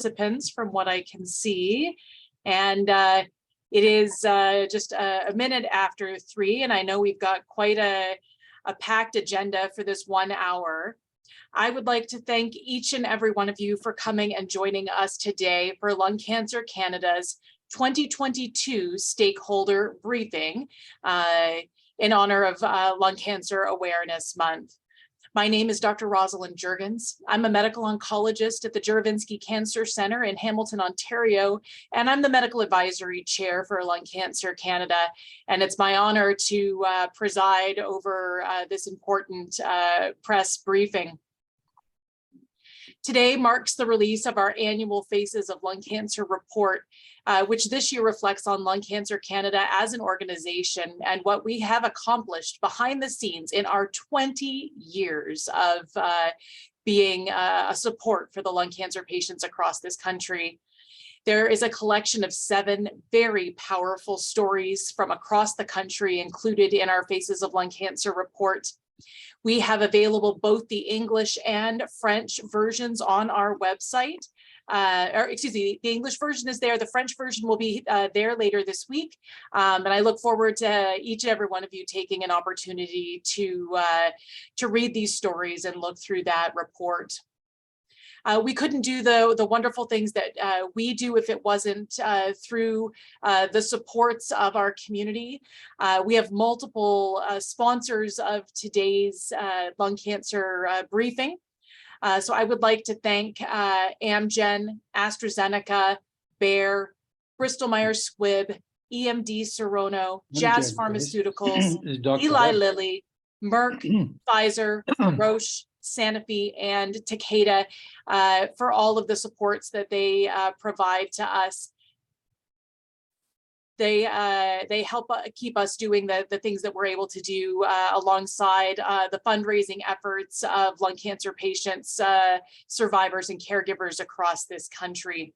participants from what I can see. And it is just a minute after 3, and I know we've got quite a packed agenda for this 1 hour. I would like to thank each and every one of you for coming and joining us today for Lung Cancer Canada's 2022 Stakeholder Briefing in honor of Lung Cancer Awareness Month. My name is Dr. Rosalind Juergens. I'm a medical oncologist at the Juravinski Cancer Centre in Hamilton, Ontario, and I'm the medical advisory chair for Lung Cancer Canada. And it's my honor to preside over this important press briefing. Today marks the release of our annual Faces of Lung Cancer report, which this year reflects on Lung Cancer Canada as an organization and what we have accomplished behind the scenes in our 20 years of being a support for the lung cancer patients across this country. There is a collection of 7 very powerful stories from across the country included in our Faces of Lung Cancer report. We have available both the English and French versions on our website. The English version is there. The French version will be there later this week. And I look forward to each and every one of you taking an opportunity to read these stories and look through that report. We couldn't do the wonderful things that we do if it wasn't through the supports of our community. We have multiple sponsors of today's lung cancer briefing. So I would like to thank Amgen, AstraZeneca, Bayer, Bristol Myers Squibb, EMD Serono, Jazz Pharmaceuticals, Eli Lilly, Merck, Pfizer, Roche, Sanofi, and Takeda for all of the supports that they provide to us. They help keep us doing the things that we're able to do alongside the fundraising efforts of lung cancer patients, survivors, and caregivers across this country.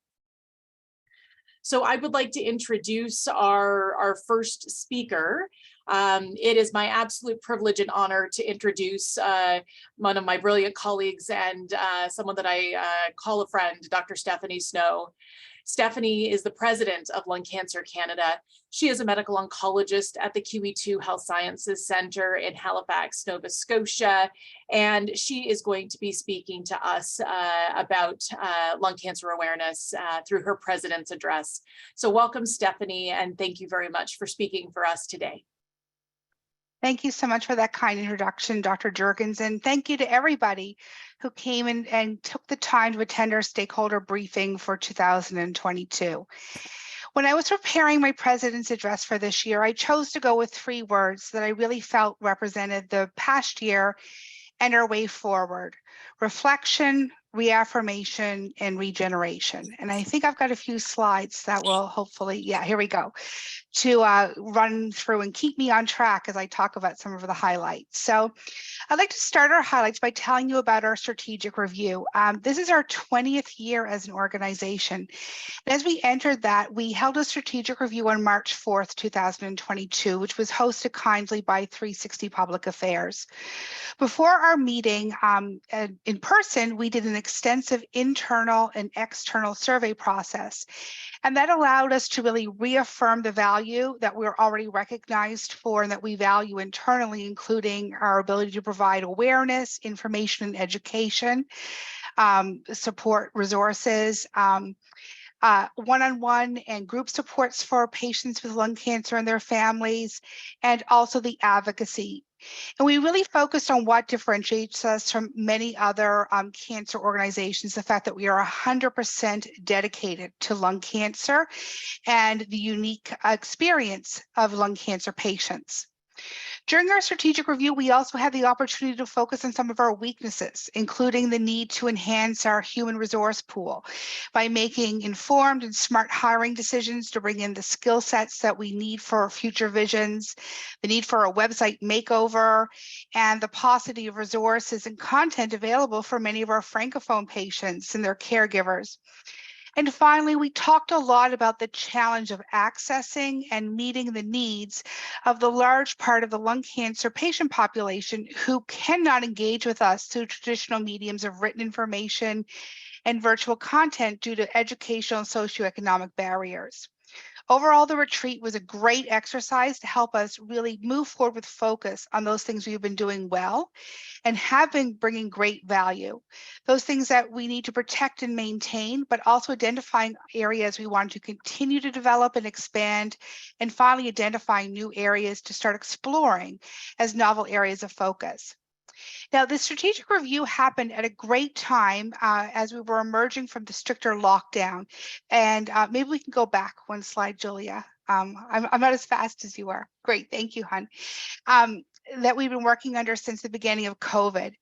So I would like to introduce our first speaker. It is my absolute privilege and honor to introduce one of my brilliant colleagues and someone that I call a friend, Dr. Stephanie Snow. Stephanie is the president of Lung Cancer Canada. She is a medical oncologist at the QE2 Health Sciences Centre in Halifax, Nova Scotia, and she is going to be speaking to us about lung cancer awareness through her president's address. So welcome, Stephanie, and thank you very much for speaking for us today. Thank you so much for that kind introduction, Dr. Juergens, and thank you to everybody who came and took the time to attend our stakeholder briefing for 2022. When I was preparing my president's address for this year, I chose to go with 3 words that I really felt represented the past year and our way forward: reflection, reaffirmation, and regeneration. And I think I've got a few slides that will hopefully, yeah, here we go, to run through and keep me on track as I talk about some of the highlights. So I'd like to start our highlights by telling you about our strategic review. This is our 20th year as an organization. And as we entered that, we held a strategic review on March 4th, 2022, which was hosted kindly by 360 Public Affairs. Before our meeting in person, we did an extensive internal and external survey process. And that allowed us to really reaffirm the value that we're already recognized for and that we value internally, including our ability to provide awareness, information, and education, support resources, one-on-one and group supports for patients with lung cancer and their families, and also the advocacy. And we really focused on what differentiates us from many other cancer organizations, the fact that we are 100% dedicated to lung cancer and the unique experience of lung cancer patients. During our strategic review, we also had the opportunity to focus on some of our weaknesses, including the need to enhance our human resource pool by making informed and smart hiring decisions to bring in the skill sets that we need for future visions, the need for a website makeover, and the paucity of resources and content available for many of our Francophone patients and their caregivers. And finally, we talked a lot about the challenge of accessing and meeting the needs of the large part of the lung cancer patient population who cannot engage with us through traditional mediums of written information and virtual content due to educational and socioeconomic barriers. Overall, the retreat was a great exercise to help us really move forward with focus on those things we've been doing well and have been bringing great value. Those things that we need to protect and maintain, but also identifying areas we want to continue to develop and expand, and finally identifying new areas to start exploring as novel areas of focus. Now, the strategic review happened at a great time as we were emerging from the stricter lockdown. And maybe we can go back one slide, Julia. I'm not as fast as you are. Great, thank you, hon. That we've been working under since the beginning of COVID.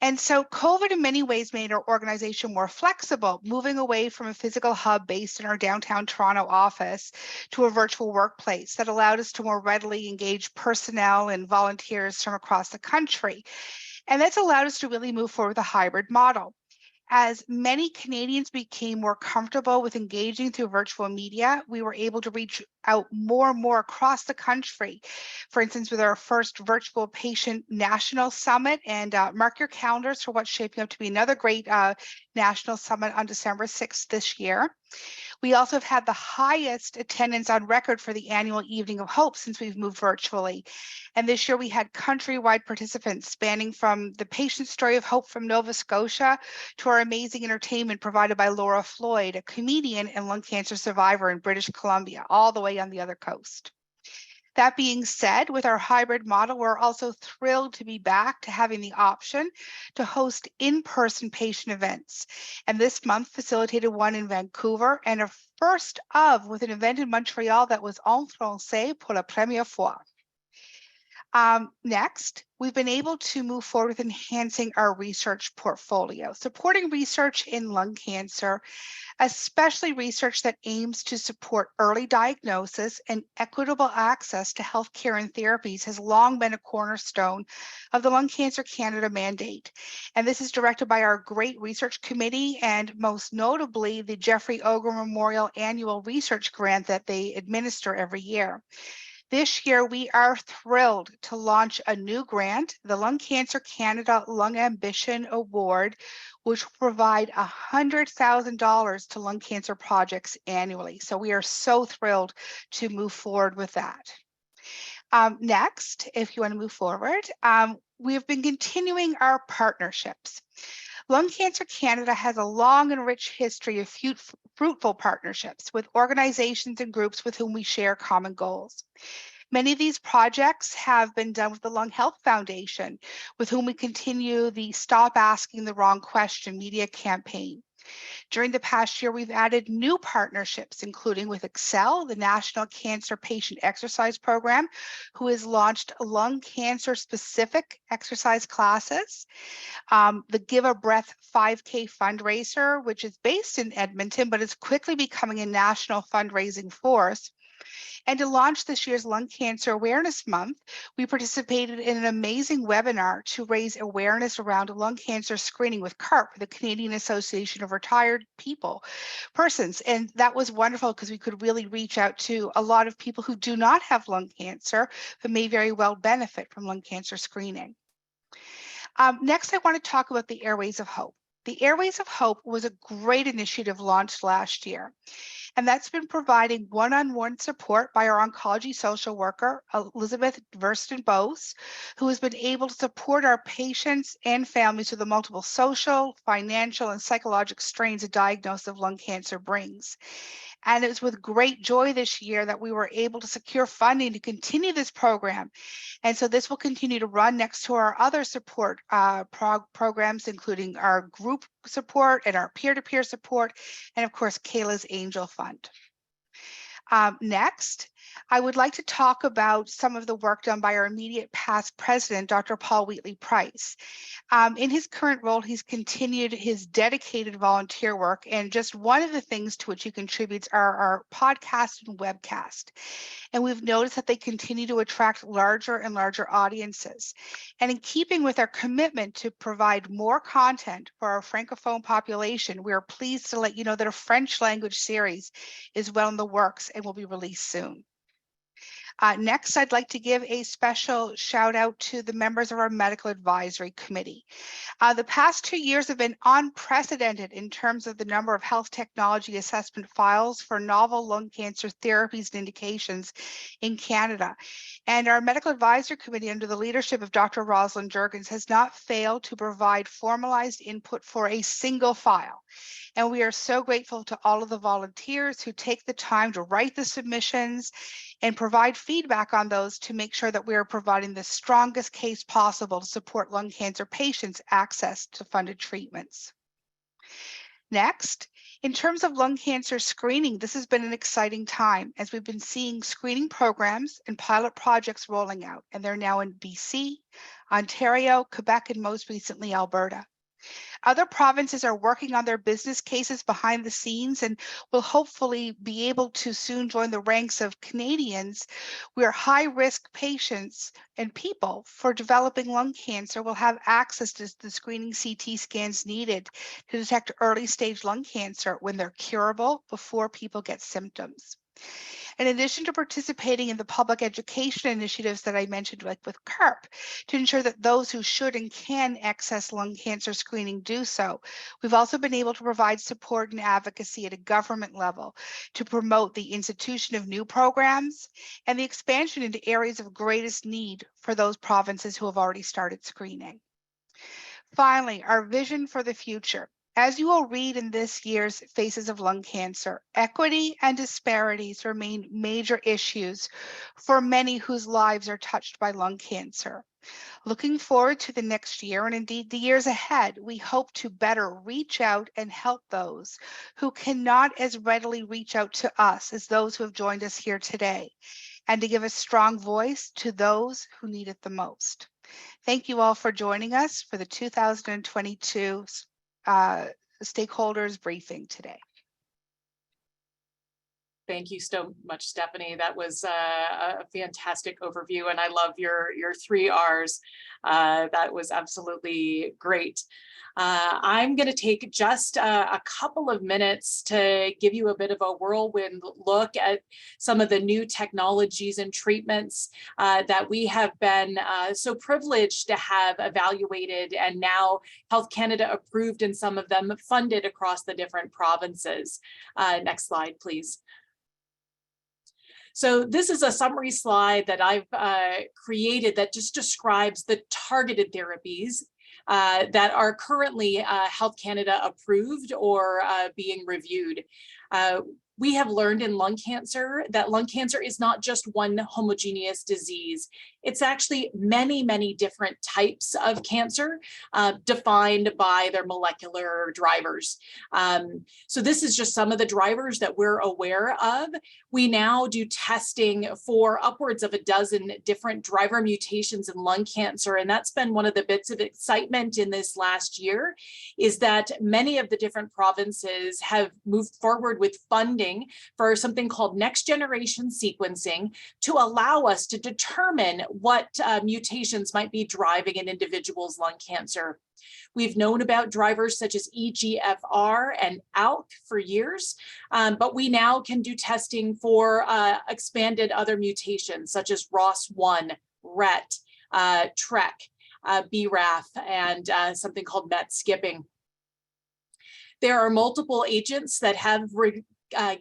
And so COVID in many ways made our organization more flexible, moving away from a physical hub based in our downtown Toronto office to a virtual workplace that allowed us to more readily engage personnel and volunteers from across the country. And that's allowed us to really move forward with a hybrid model. As many Canadians became more comfortable with engaging through virtual media, we were able to reach out more and more across the country. For instance, with our first virtual patient national summit, and mark your calendars for what's shaping up to be another great national summit on December 6th this year. We also have had the highest attendance on record for the annual Evening of Hope since we've moved virtually. And this year we had countrywide participants spanning from the patient story of hope from Nova Scotia to our amazing entertainment provided by Laura Floyd, a comedian and lung cancer survivor in British Columbia, all the way on the other coast. That being said, with our hybrid model, we're also thrilled to be back to having the option to host in-person patient events. And this month facilitated one in Vancouver and a first of with an event in Montreal that was en français pour la première fois. Next, we've been able to move forward with enhancing our research portfolio, supporting research in lung cancer, especially research that aims to support early diagnosis and equitable access to healthcare and therapies has long been a cornerstone of the Lung Cancer Canada mandate. And this is directed by our great research committee and most notably the Jeffrey Oger Memorial Annual Research Grant that they administer every year. This year, we are thrilled to launch a new grant, the Lung Cancer Canada Lung Ambition Award, which will provide $100,000 to lung cancer projects annually. So we are so thrilled to move forward with that. Next, if you want to move forward, we have been continuing our partnerships. Lung Cancer Canada has a long and rich history of fruitful partnerships with organizations and groups with whom we share common goals. Many of these projects have been done with the Lung Health Foundation, with whom we continue the Stop Asking the Wrong Question media campaign. During the past year, we've added new partnerships, including with Excel, the National Cancer Patient Exercise Program, who has launched lung cancer-specific exercise classes. The Give a Breath 5K fundraiser, which is based in Edmonton, but is quickly becoming a national fundraising force. And to launch this year's Lung Cancer Awareness Month, we participated in an amazing webinar to raise awareness around lung cancer screening with CARP, the Canadian Association of Retired Persons. And that was wonderful because we could really reach out to a lot of people who do not have lung cancer, but may very well benefit from lung cancer screening. Next, I want to talk about the Airways of Hope. The Airways of Hope was a great initiative launched last year. And that's been providing one-on-one support by our oncology social worker, Elizabeth Verston-Bose, who has been able to support our patients and families with the multiple social, financial, and psychological strains a diagnosis of lung cancer brings. And it was with great joy this year that we were able to secure funding to continue this program. And so this will continue to run next to our other support programs, including our group support and our peer-to-peer support, and of course, Kayla's Angel Fund. Next, I would like to talk about some of the work done by our immediate past president, Dr. Paul Wheatley Price. In his current role, he's continued his dedicated volunteer work, and just one of the things to which he contributes are our podcast and webcast. And we've noticed that they continue to attract larger and larger audiences. And in keeping with our commitment to provide more content for our Francophone population, we are pleased to let you know that a French language series is well in the works and will be released soon. Next, I'd like to give a special shout out to the members of our Medical Advisory Committee. The past 2 years have been unprecedented in terms of the number of health technology assessment files for novel lung cancer therapies and indications in Canada. And our Medical Advisory Committee, under the leadership of Dr. Rosalind Jurgens, has not failed to provide formalized input for a single file. And we are so grateful to all of the volunteers who take the time to write the submissions and provide feedback on those to make sure that we are providing the strongest case possible to support lung cancer patients' access to funded treatments. Next, in terms of lung cancer screening, this has been an exciting time as we've been seeing screening programs and pilot projects rolling out, and they're now in BC, Ontario, Quebec, and most recently Alberta. Other provinces are working on their business cases behind the scenes and will hopefully be able to soon join the ranks of Canadians where high-risk patients and people for developing lung cancer will have access to the screening CT scans needed to detect early-stage lung cancer when they're curable before people get symptoms. In addition to participating in the public education initiatives that I mentioned, like with CARP, to ensure that those who should and can access lung cancer screening do so, we've also been able to provide support and advocacy at a government level to promote the institution of new programs and the expansion into areas of greatest need for those provinces who have already started screening. Finally, our vision for the future. As you will read in this year's Faces of Lung Cancer, equity and disparities remain major issues for many whose lives are touched by lung cancer. Looking forward to the next year and indeed the years ahead, we hope to better reach out and help those who cannot as readily reach out to us as those who have joined us here today, and to give a strong voice to those who need it the most. Thank you all for joining us for the 2022 Stakeholders Briefing today. Thank you so much, Stephanie. That was a fantastic overview, and I love your 3 R's. That was absolutely great. I'm going to take just a couple of minutes to give you a bit of a whirlwind look at some of the new technologies and treatments that we have been so privileged to have evaluated, and now Health Canada approved, and some of them funded across the different provinces. Next slide, please. So this is a summary slide that I've created that just describes the targeted therapies that are currently Health Canada approved or being reviewed. We have learned in lung cancer that lung cancer is not just one homogeneous disease. It's actually many, many different types of cancer defined by their molecular drivers. So this is just some of the drivers that we're aware of. We now do testing for upwards of a dozen different driver mutations in lung cancer. And that's been one of the bits of excitement in this last year, is that many of the different provinces have moved forward with funding for something called next generation sequencing to allow us to determine what mutations might be driving an individual's lung cancer. We've known about drivers such as EGFR and ALK for years, but we now can do testing for expanded other mutations such as ROS1, RET, TRK, BRAF, and something called MET skipping. There are multiple agents that have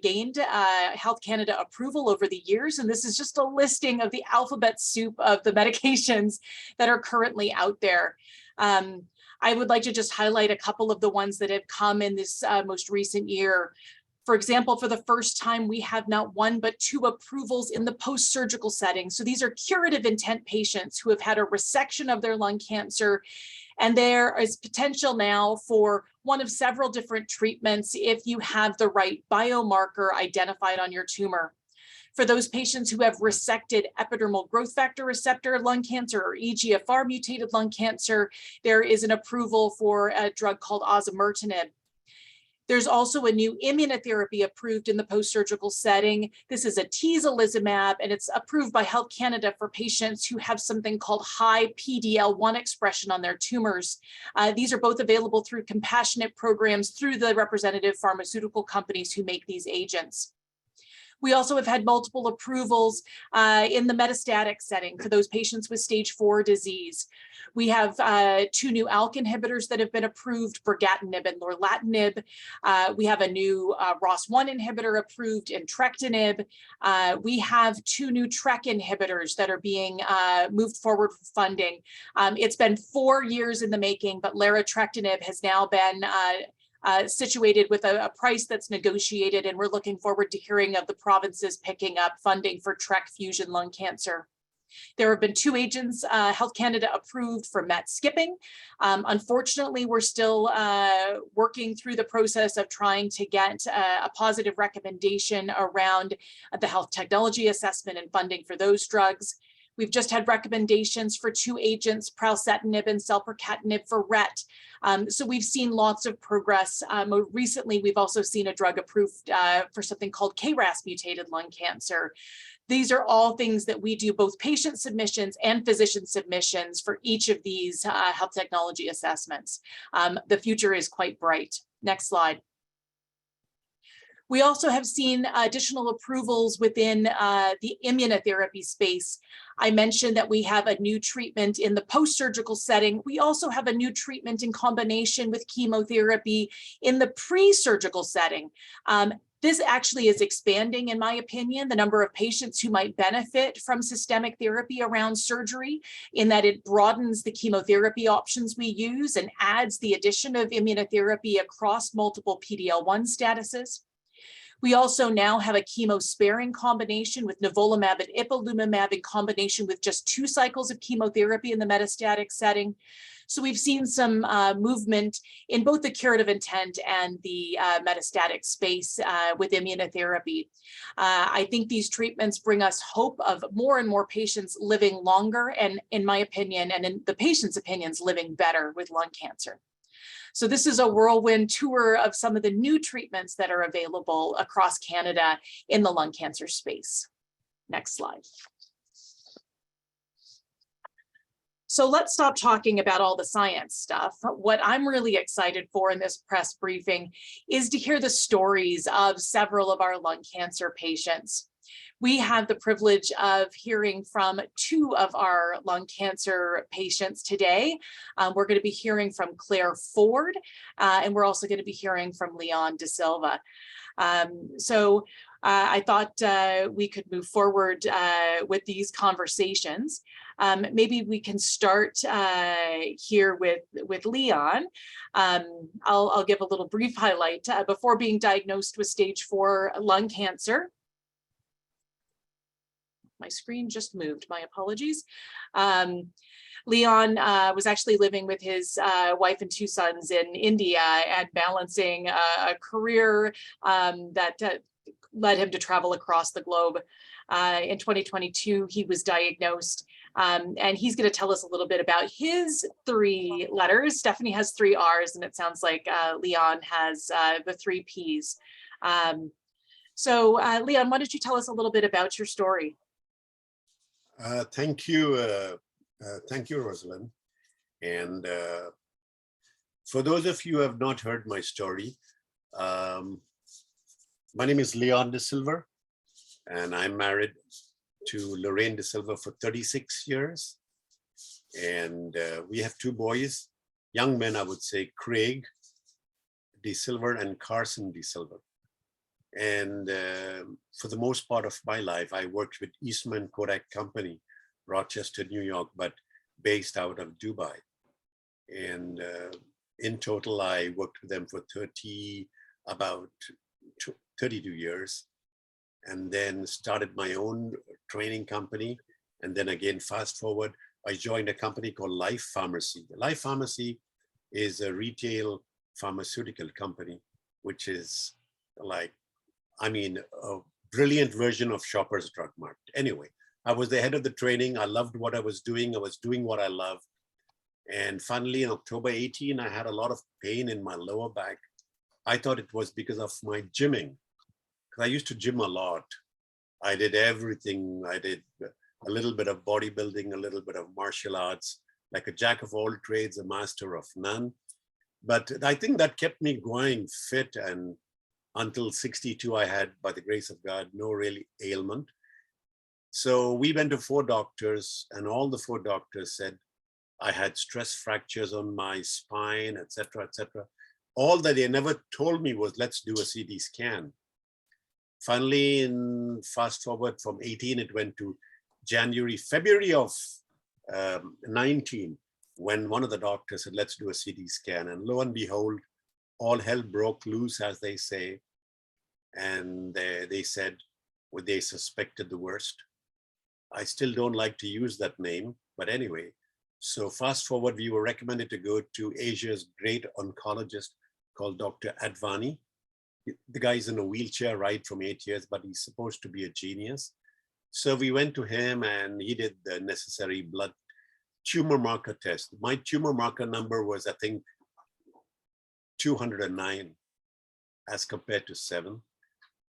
gained Health Canada approval over the years, and this is just a listing of the alphabet soup of the medications that are currently out there. I would like to just highlight a couple of the ones that have come in this most recent year. For example, for the first time, we have not 1 but 2 approvals in the post-surgical setting. So these are curative intent patients who have had a resection of their lung cancer, and there is potential now for one of several different treatments if you have the right biomarker identified on your tumor. For those patients who have resected epidermal growth factor receptor lung cancer or EGFR mutated lung cancer, there is an approval for a drug called osimertinib. There's also a new immunotherapy approved in the post-surgical setting. This is a atezolizumab, and it's approved by Health Canada for patients who have something called high PD-L1 expression on their tumors. These are both available through compassionate programs through the representative pharmaceutical companies who make these agents. We also have had multiple approvals in the metastatic setting for those patients with stage 4 disease. We have 2 new ALK inhibitors that have been approved, brigatinib and lorlatinib. We have a new ROS1 inhibitor approved, entrectinib. We have 2 new TRK inhibitors that are being moved forward for funding. It's been 4 years in the making, but larotrectinib has now been situated with a price that's negotiated, and we're looking forward to hearing of the provinces picking up funding for TRK fusion lung cancer. There have been 2 agents Health Canada approved for MET skipping. Unfortunately, we're still working through the process of trying to get a positive recommendation around the health technology assessment and funding for those drugs. We've just had recommendations for 2 agents, pralsetinib and selpercatinib for RET. So we've seen lots of progress. More recently, we've also seen a drug approved for something called KRAS mutated lung cancer. These are all things that we do, both patient submissions and physician submissions for each of these health technology assessments. The future is quite bright. Next slide. We also have seen additional approvals within the immunotherapy space. I mentioned that we have a new treatment in the post-surgical setting. We also have a new treatment in combination with chemotherapy in the pre-surgical setting. This actually is expanding, in my opinion, the number of patients who might benefit from systemic therapy around surgery, in that it broadens the chemotherapy options we use and adds the addition of immunotherapy across multiple PD-L1 statuses. We also now have a chemo-sparing combination with nivolumab and ipilimumab in combination with just 2 cycles of chemotherapy in the metastatic setting. So we've seen some movement in both the curative intent and the metastatic space with immunotherapy. I think these treatments bring us hope of more and more patients living longer, and in my opinion, and in the patients' opinions, living better with lung cancer. So this is a whirlwind tour of some of the new treatments that are available across Canada in the lung cancer space. Next slide. So let's stop talking about all the science stuff. What I'm really excited for in this press briefing is to hear the stories of several of our lung cancer patients. We have the privilege of hearing from 2 of our lung cancer patients today. We're going to be hearing from Claire Ford, and we're also going to be hearing from Leon De Silva. I thought we could move forward with these conversations. Maybe we can start here with Leon. I'll give a little brief highlight. Before being diagnosed with stage 4 lung cancer, my screen just moved, my apologies. Leon was actually living with his wife and 2 sons in India and balancing a career that led him to travel across the globe. In 2022, he was diagnosed, and he's going to tell us a little bit about his 3 letters. Stephanie has 3 R's, and it sounds like Leon has the 3 P's. Leon, why don't you tell us a little bit about your story? Thank you, Rosalind. And for those of you who have not heard my story, my name is Leon De Silva, and I'm married to Lorraine De Silva for 36 years. And we have 2 boys, young men, I would say, Craig De Silva and Carson De Silva. And for the most part of my life, I worked with Eastman Kodak Company, Rochester, New York, but based out of Dubai. And in total, I worked with them for 32 years, and then started my own training company. And then again, fast forward, I joined a company called Life Pharmacy. Life Pharmacy is a retail pharmaceutical company, which is like, I mean, a brilliant version of Shoppers Drug Mart. Anyway, I was the head of the training. I loved what I was doing. I was doing what I love. And finally, in October 18, I had a lot of pain in my lower back. I thought it was because of my gymming, because I used to gym a lot. I did everything. I did a little bit of bodybuilding, a little bit of martial arts, like a jack of all trades, a master of none. But I think that kept me going fit. And until 62, I had, by the grace of God, no really ailment. So we went to 4 doctors, and all the 4 doctors said I had stress fractures on my spine, etc., etc. All that they never told me was, let's do a CT scan. Finally, in fast forward from 18, it went to February of 19, when one of the doctors said, let's do a CT scan. And lo and behold, all hell broke loose, as they say. And they said, well, they suspected the worst. I still don't like to use that name, but anyway. So fast forward, we were recommended to go to Asia's great oncologist called Dr. Advani. The guy's in a wheelchair, right, from 8 years, but he's supposed to be a genius. So we went to him and he did the necessary blood tumor marker test. My tumor marker number was, I think, 209 as compared to 7.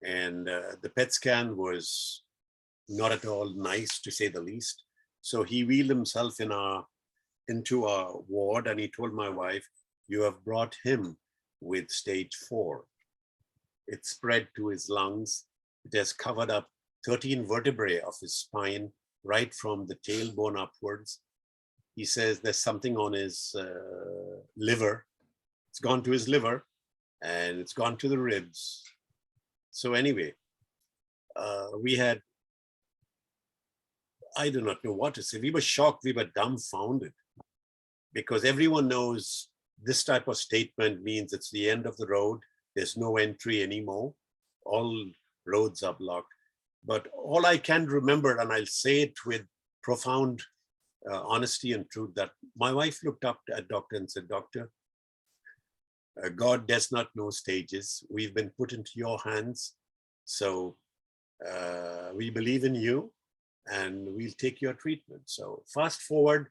And the PET scan was not at all nice, to say the least. So he wheeled himself into our ward, and he told my wife, you have brought him with stage 4. It spread to his lungs. It has covered up 13 vertebrae of his spine, right from the tailbone upwards. He says there's something on his liver. It's gone to his liver, and it's gone to the ribs. So anyway, we had, I do not know what to say. We were shocked, we were dumbfounded, because everyone knows this type of statement means it's the end of the road. There's no entry anymore. All roads are blocked. But all I can remember, and I'll say it with profound honesty and truth, that my wife looked up at doctor and said, Doctor, God does not know stages. We've been put into your hands. So we believe in you and we'll take your treatment. So fast forward,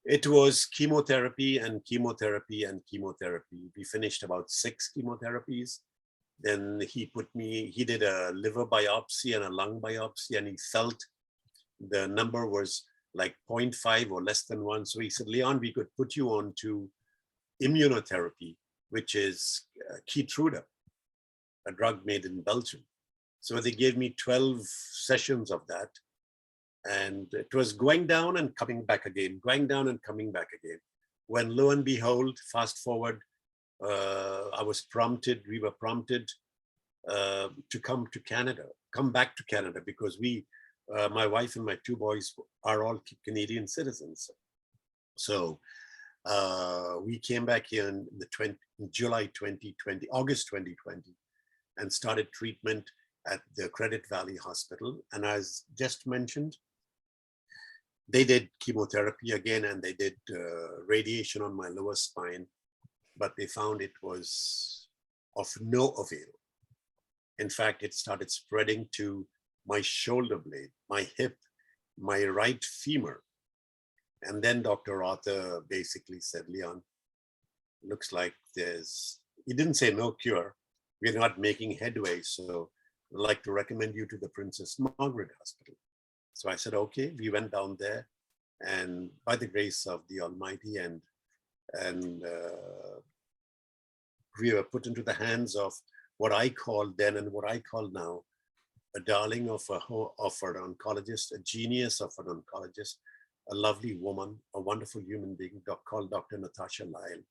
it was chemotherapy and chemotherapy and chemotherapy. We finished about 6 chemotherapies. Then he did a liver biopsy and a lung biopsy, and he felt the number was like 0.5 or less than 1. So he said, Leon, we could put you on to immunotherapy, which is Keytruda, a drug made in Belgium. So they gave me 12 sessions of that. And it was going down and coming back again, going down and coming back again. When lo and behold, fast forward, we were prompted to come back to Canada, because my wife and my 2 boys are all Canadian citizens. So we came back here in July 2020, August 2020, and started treatment at the Credit Valley Hospital. And as just mentioned, they did chemotherapy again, and they did radiation on my lower spine, but they found it was of no avail. In fact, it started spreading to my shoulder blade, my hip, my right femur. And then Dr. Arthur basically said, Leon, looks like he didn't say no cure. We're not making headway, so I'd like to recommend you to the Princess Margaret Hospital. So I said, okay. We went down there, and by the grace of the Almighty, and we were put into the hands of what I called then and what I call now a darling of an oncologist, a genius of an oncologist, a lovely woman, a wonderful human being called Dr. Natasha Lyle.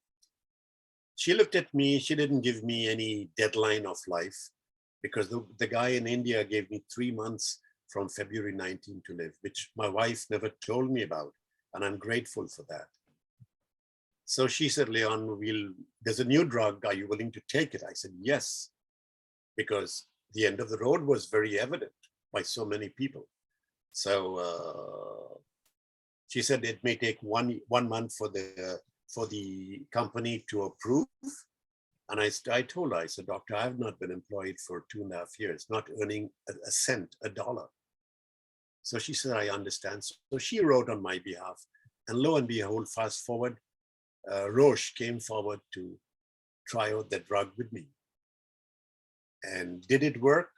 She looked at me. She didn't give me any deadline of life, because the guy in India gave me 3 months from February 19 to live, which my wife never told me about. And I'm grateful for that. So she said, Leon, there's a new drug. Are you willing to take it? I said, yes, because the end of the road was very evident by so many people. So she said it may take one month for the company to approve. And I told her, I said, doctor, I've not been employed for 2.5 years, not earning a cent, a dollar. So she said, I understand. So she wrote on my behalf. And lo and behold, fast forward, Roche came forward to try out the drug with me. And did it work?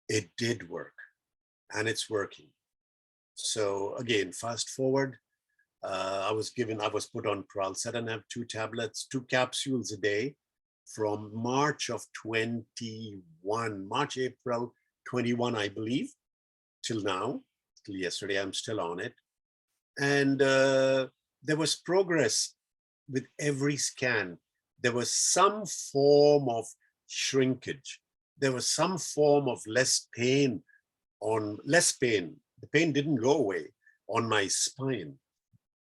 It did work. And it's working. So again, fast forward, I was put on pralsetinib, 2 tablets, 2 capsules a day from March of 21, March, April 21, I believe, till now, till yesterday, I'm still on it. And there was progress with every scan. There was some form of shrinkage. There was some form of less pain. The pain didn't go away on my spine.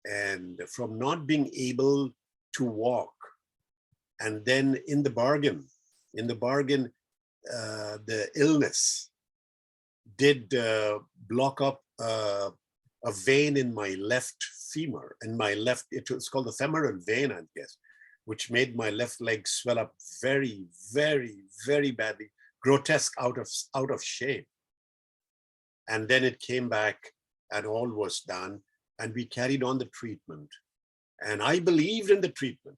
And from not being able to walk, and then in the bargain, the illness did block up a vein in my left femur, it was called the femoral vein, I guess, which made my left leg swell up very, very, very badly, grotesque, out of shape. And then it came back and all was done. And we carried on the treatment. And I believed in the treatment.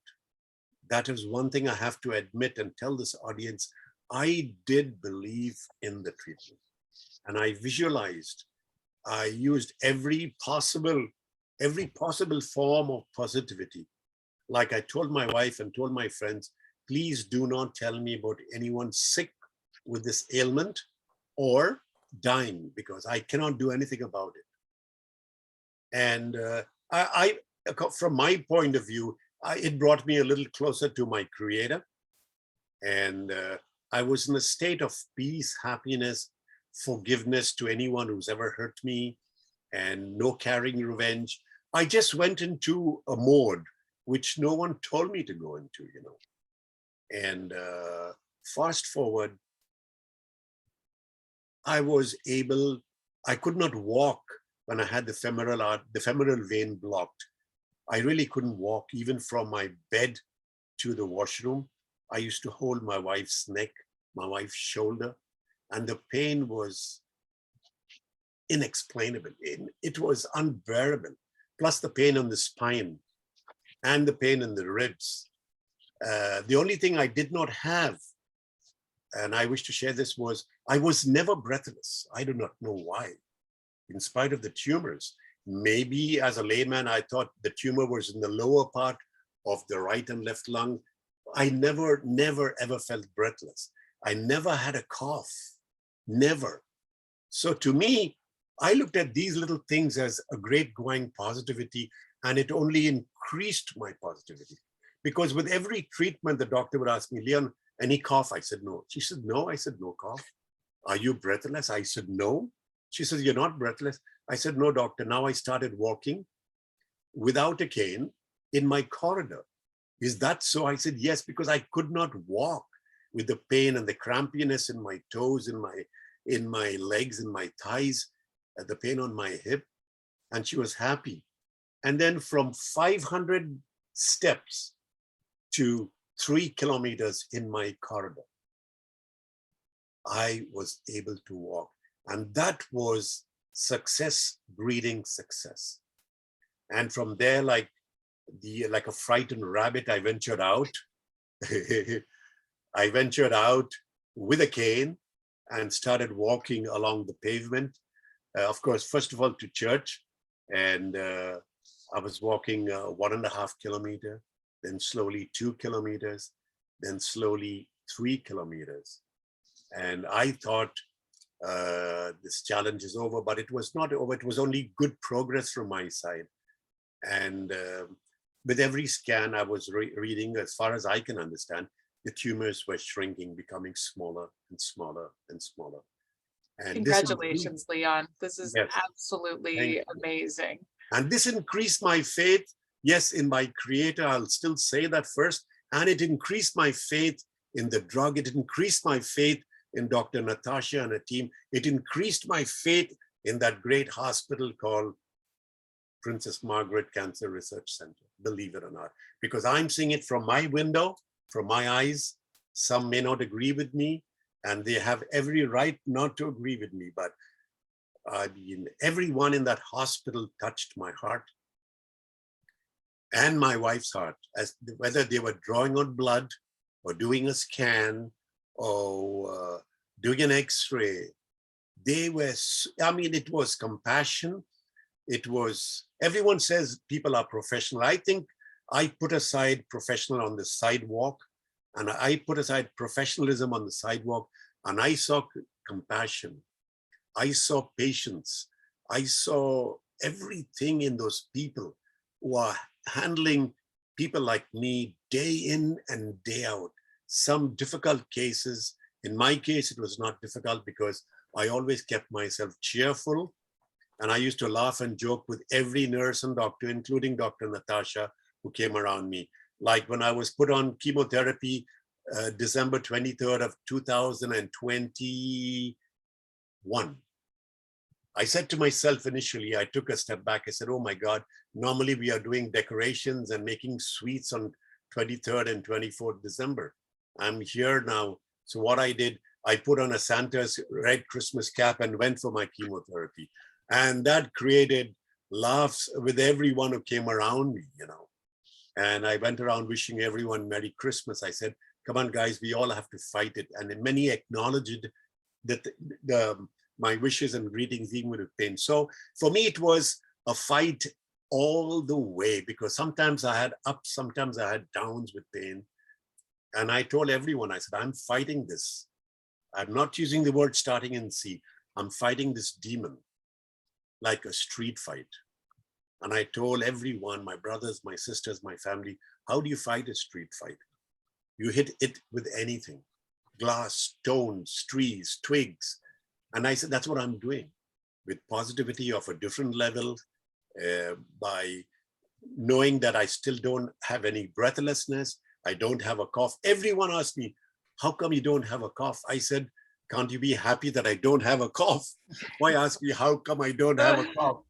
That is one thing I have to admit and tell this audience. I did believe in the treatment. And I visualized, I used every possible form of positivity. Like I told my wife and told my friends, please do not tell me about anyone sick with this ailment or dying, because I cannot do anything about it. And from my point of view, it brought me a little closer to my Creator. And I was in a state of peace, happiness, forgiveness to anyone who's ever hurt me, and no carrying revenge. I just went into a mode which no one told me to go into, And fast forward, I could not walk when I had the femoral vein blocked. I really couldn't walk even from my bed to the washroom. I used to hold my wife's neck, my wife's shoulder, and the pain was inexplainable. It was unbearable. Plus the pain on the spine and the pain in the ribs. The only thing I did not have, and I wish to share this, was I was never breathless. I do not know why. In spite of the tumors, maybe as a layman, I thought the tumor was in the lower part of the right and left lung. I never, ever felt breathless. I never had a cough, never. So to me, I looked at these little things as a great growing positivity, and it only increased my positivity. Because with every treatment, the doctor would ask me, Leon, any cough? I said, no. She said, no. I said, no cough. Are you breathless? I said, no. She says, you're not breathless. I said, no, doctor. Now I started walking without a cane in my corridor. Is that so? I said, yes, because I could not walk with the pain and the crampiness in my toes, in my legs, in my thighs, the pain on my hip. And she was happy. And then from 500 steps to 3 kilometers in my corridor, I was able to walk. And that was success breeding success. And from there, like a frightened rabbit, I ventured out. I ventured out with a cane and started walking along the pavement. Of course, first of all, to church. And I was walking 1.5 kilometers, then slowly 2 kilometers, then slowly 3 kilometers. And I thought this challenge is over, but it was not over. It was only good progress from my side. And with every scan, I was reading, as far as I can understand, the tumors were shrinking, becoming smaller and smaller and smaller. And congratulations, Leon. This is yes, absolutely amazing. And this increased my faith, yes, in my Creator. I'll still say that first. And it increased my faith in the drug. It increased my faith in Dr. Natasha and her team. It increased my faith in that great hospital called Princess Margaret Cancer Research Center, believe it or not, because I'm seeing it from my window from my eyes. Some may not agree with me, and they have every right not to agree with me. But everyone in that hospital touched my heart and my wife's heart, as whether they were drawing on blood or doing a scan or doing an X-ray. They were, it was compassion. It was, everyone says people are professional. I think I put aside professional on the sidewalk, and I put aside professionalism on the sidewalk, and I saw compassion. I saw patience. I saw everything in those people who are handling people like me day in and day out. Some difficult cases. In my case, it was not difficult because I always kept myself cheerful. And I used to laugh and joke with every nurse and doctor, including Dr. Natasha, who came around me. Like when I was put on chemotherapy, December 23rd of 2021. I said to myself initially, I took a step back. I said, oh my God, normally we are doing decorations and making sweets on 23rd and 24th December. I'm here now. So what I did, I put on a Santa's red Christmas cap and went for my chemotherapy. And that created laughs with everyone who came around me, And I went around wishing everyone Merry Christmas. I said, come on, guys, we all have to fight it. And many acknowledged that my wishes and greetings, even with pain. So for me, it was a fight all the way, because sometimes I had ups, sometimes I had downs with pain. And I told everyone, I said, I'm fighting this. I'm not using the word starting in C. I'm fighting this demon like a street fight. And I told everyone, my brothers, my sisters, my family, how do you fight a street fight? You hit it with anything, glass, stones, trees, twigs. And I said, that's what I'm doing, with positivity of a different level, by knowing that I still don't have any breathlessness. I don't have a cough. Everyone asked me, how come you don't have a cough? I said, can't you be happy that I don't have a cough? Why ask me, how come I don't have a cough?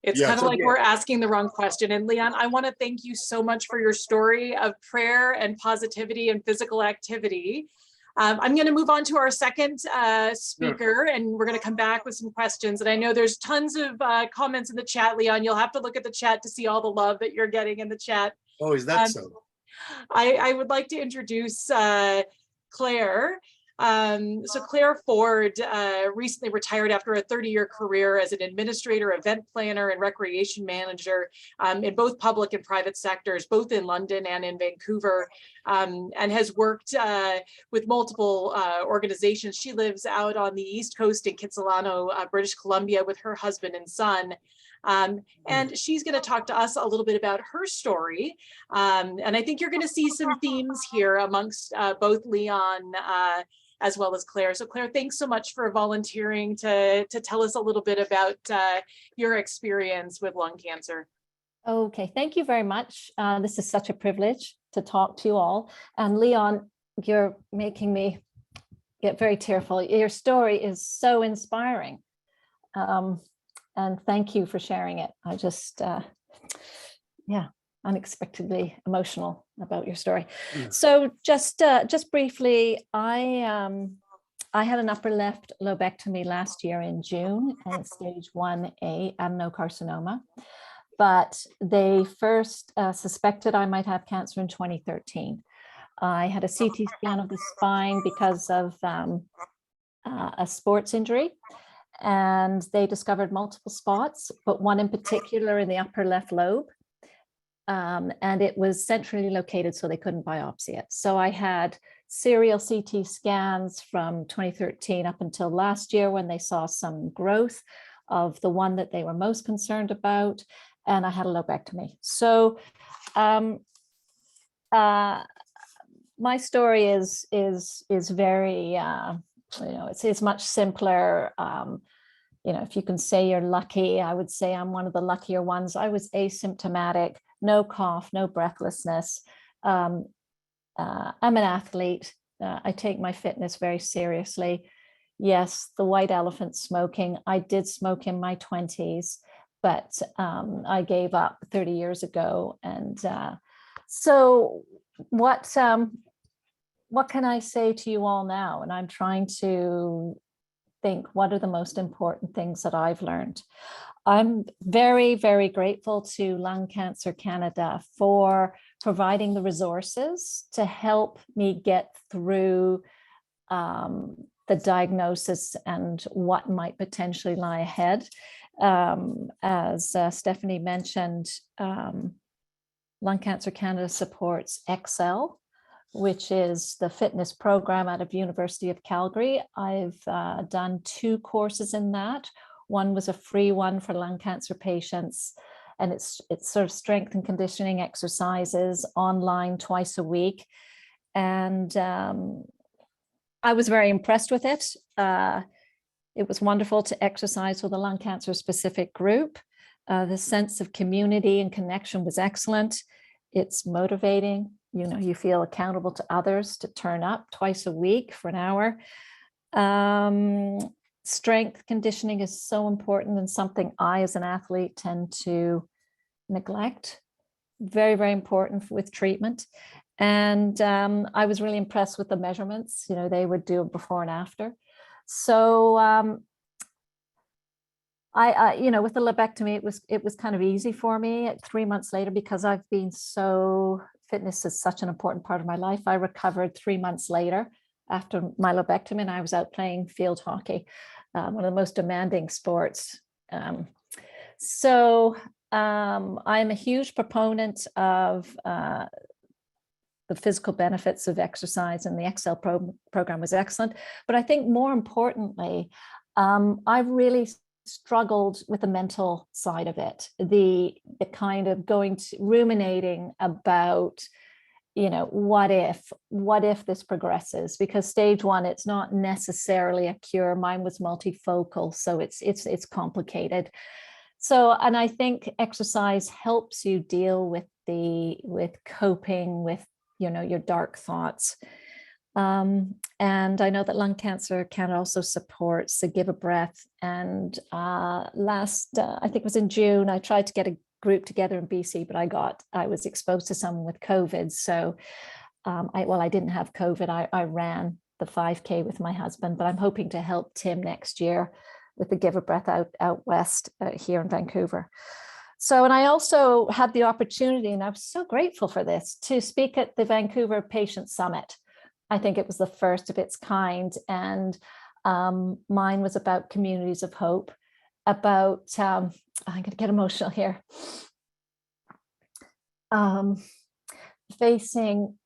It's kind of like we're asking the wrong question. And Leon, I want to thank you so much for your story of prayer and positivity and physical activity. I'm going to move on to our second speaker, and we're going to come back with some questions. And I know there's tons of comments in the chat, Leon. You'll have to look at the chat to see all the love that you're getting in the chat. Oh, is that so? I would like to introduce Claire. So Claire Ford recently retired after a 30-year career as an administrator, event planner, and recreation manager in both public and private sectors, both in London and in Vancouver, and has worked with multiple organizations. She lives out on the East Coast in Kitsilano, British Columbia, with her husband and son. And she's going to talk to us a little bit about her story. And I think you're going to see some themes here amongst both Leon as well as Claire. So Claire, thanks so much for volunteering to tell us a little bit about your experience with lung cancer. Okay, thank you very much. This is such a privilege to talk to you all. And Leon, you're making me get very tearful. Your story is so inspiring. And thank you for sharing it. I just, unexpectedly emotional about your story. So just briefly, I had an upper left lobectomy last year in June, and stage 1A adenocarcinoma. But they first suspected I might have cancer in 2013. I had a CT scan of the spine because of a sports injury. And they discovered multiple spots, but one in particular in the upper left lobe. And it was centrally located, so they couldn't biopsy it. So I had serial CT scans from 2013 up until last year, when they saw some growth of the one that they were most concerned about, and I had a lobectomy. So my story is very it's much simpler. If you can say you're lucky, I would say I'm one of the luckier ones. I was asymptomatic, no cough, no breathlessness. I'm an athlete. I take my fitness very seriously. Yes, the white elephant smoking. I did smoke in my 20s, but I gave up 30 years ago. And so what can I say to you all now? And I'm trying to think, what are the most important things that I've learned? I'm very, very grateful to Lung Cancer Canada for providing the resources to help me get through the diagnosis and what might potentially lie ahead. As Stephanie mentioned, Lung Cancer Canada supports Excel, which is the fitness program out of University of Calgary. I've done 2 courses in that. One was a free one for lung cancer patients, and it's sort of strength and conditioning exercises online twice a week. And I was very impressed with it. It was wonderful to exercise with a lung cancer specific group. The sense of community and connection was excellent. It's motivating. You feel accountable to others to turn up twice a week for an hour. Strength conditioning is so important and something I, as an athlete, tend to neglect. Very, very important with treatment. And I was really impressed with the measurements. They would do it before and after. So with the lobectomy, it was kind of easy for me 3 months later, because I've been fitness is such an important part of my life. I recovered 3 months later after my lobectomy, and I was out playing field hockey, one of the most demanding sports. So I'm a huge proponent of the physical benefits of exercise, and the Excel program was excellent. But I think more importantly, I really struggled with the mental side of it, the kind of ruminating about, what if this progresses? Because stage 1, it's not necessarily a cure. Mine was multifocal, so it's complicated. So, and I think exercise helps you deal with coping with, your dark thoughts. And I know that Lung Cancer Canada also supports the Give a Breath. And I think it was in June, I tried to get a group together in BC, but I was exposed to someone with COVID. So, I didn't have COVID. I ran the 5K with my husband, but I'm hoping to help Tim next year with the Give a Breath out west here in Vancouver. So, and I also had the opportunity, and I was so grateful for this, to speak at the Vancouver Patient Summit. I think it was the first of its kind. And mine was about communities of hope, about, I'm going to get emotional here, facing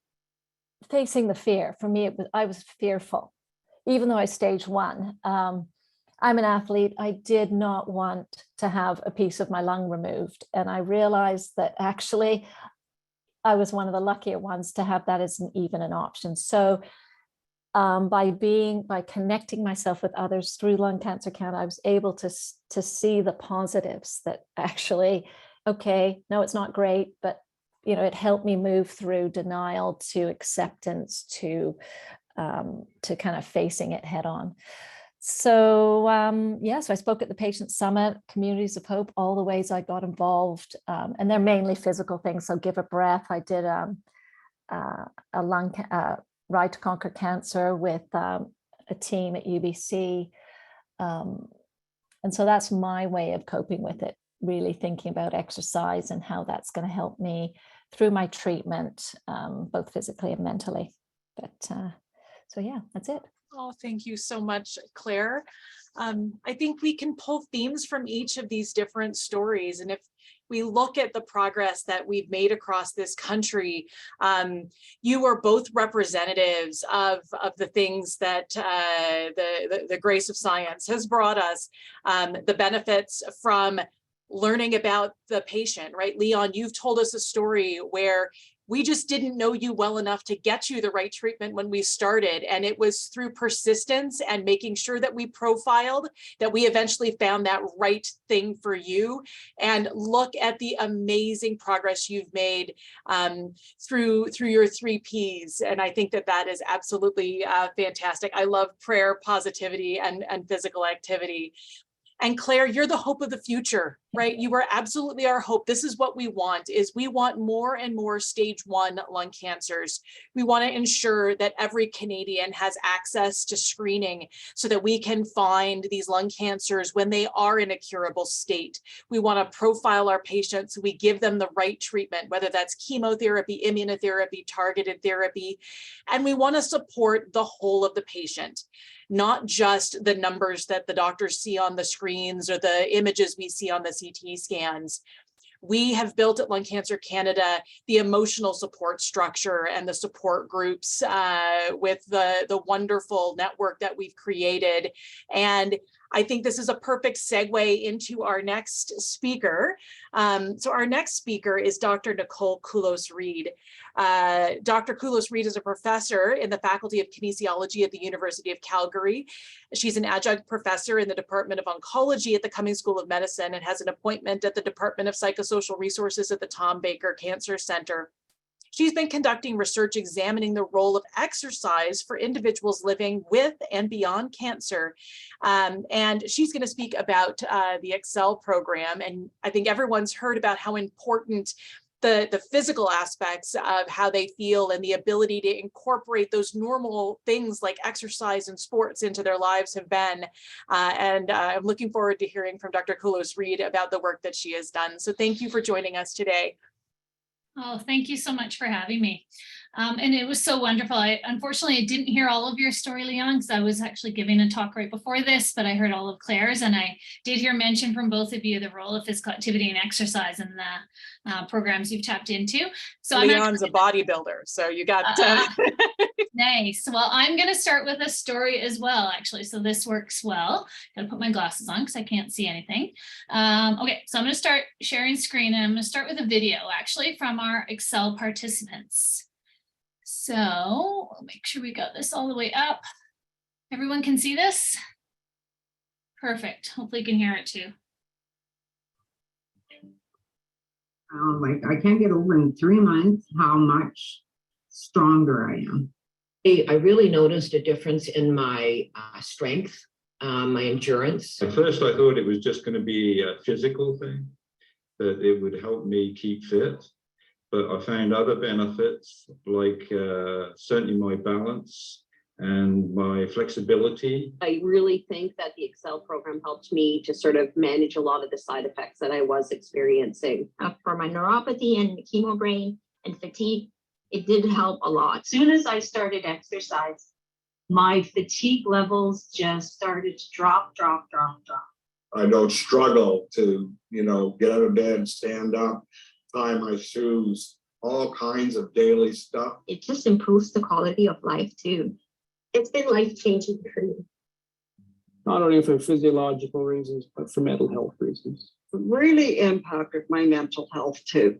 the fear. For me, I was fearful, even though I stage 1. I'm an athlete. I did not want to have a piece of my lung removed. And I realized that actually I was one of the luckier ones to have that as even an option. So by connecting myself with others through Lung Cancer Canada, I was able to see the positives that actually, okay, no, it's not great, but it helped me move through denial to acceptance to kind of facing it head on. So so I spoke at the Patient Summit, Communities of Hope, all the ways I got involved, and they're mainly physical things. So Give a Breath. I did a Ride to Conquer Cancer with a team at UBC, and so that's my way of coping with it. Really thinking about exercise and how that's going to help me through my treatment, both physically and mentally. But so yeah, that's it. Oh, thank you so much, Claire. I think we can pull themes from each of these different stories. And if we look at the progress that we've made across this country, you are both representatives of the things that the grace of science has brought us, the benefits from learning about the patient, right? Leon, you've told us a story where we just didn't know you well enough to get you the right treatment when we started. And it was through persistence and making sure that we profiled that we eventually found that right thing for you. And look at the amazing progress you've made through your 3 Ps. And I think that is absolutely fantastic. I love prayer, positivity, and physical activity. And Claire, you're the hope of the future. right? You are absolutely our hope. This is what we want, is we want more and more stage 1 lung cancers. We want to ensure that every Canadian has access to screening so that we can find these lung cancers when they are in a curable state. We want to profile our patients so we give them the right treatment, whether that's chemotherapy, immunotherapy, targeted therapy, and we want to support the whole of the patient, not just the numbers that the doctors see on the screens or the images we see on the CT scans. We have built at Lung Cancer Canada the emotional support structure and the support groups with the wonderful network that we've created. And I think this is a perfect segue into our next speaker. So our next speaker is Dr. Nicole Koulos-Reed. Dr. Koulos-Reed is a professor in the Faculty of Kinesiology at the University of Calgary. She's an adjunct professor in the Department of Oncology at the Cummings School of Medicine and has an appointment at the Department of Psychosocial Resources at the Tom Baker Cancer Center. She's been conducting research examining the role of exercise for individuals living with and beyond cancer. And she's going to speak about the Excel program. And I think everyone's heard about how important the physical aspects of how they feel and the ability to incorporate those normal things like exercise and sports into their lives have been. And I'm looking forward to hearing from Dr. Koulos-Reed about the work that she has done. So thank you for joining us today. Oh, thank you so much for having me. And it was so wonderful. Unfortunately, I didn't hear all of your story, Leon, because I was actually giving a talk right before this, but I heard all of Claire's, and I did hear mention from both of you the role of physical activity and exercise in the programs you've tapped into. So Leon's a bodybuilder, so you got nice. Well, I'm going to start with a story as well, actually. So this works well. Got to put my glasses on because I can't see anything. Okay, so I'm going to start sharing screen, and I'm going to start with a video actually from our Excel participants. So we'll make sure we got this all the way up. Everyone can see this? Perfect. Hopefully you can hear it too. I can't get over in 3 months how much stronger I am. I really noticed a difference in my strength, my endurance. At first, I thought it was just going to be a physical thing, that it would help me keep fit. But I found other benefits, like certainly my balance and my flexibility. I really think that the Excel program helped me to sort of manage a lot of the side effects that I was experiencing. For my neuropathy and chemo brain and fatigue, it did help a lot. As soon as I started exercise, my fatigue levels just started to drop. I don't struggle to, get out of bed, stand up, tie my shoes, all kinds of daily stuff. It just improves the quality of life too. It's been life-changing for me. Not only for physiological reasons, but for mental health reasons. It really impacted my mental health too.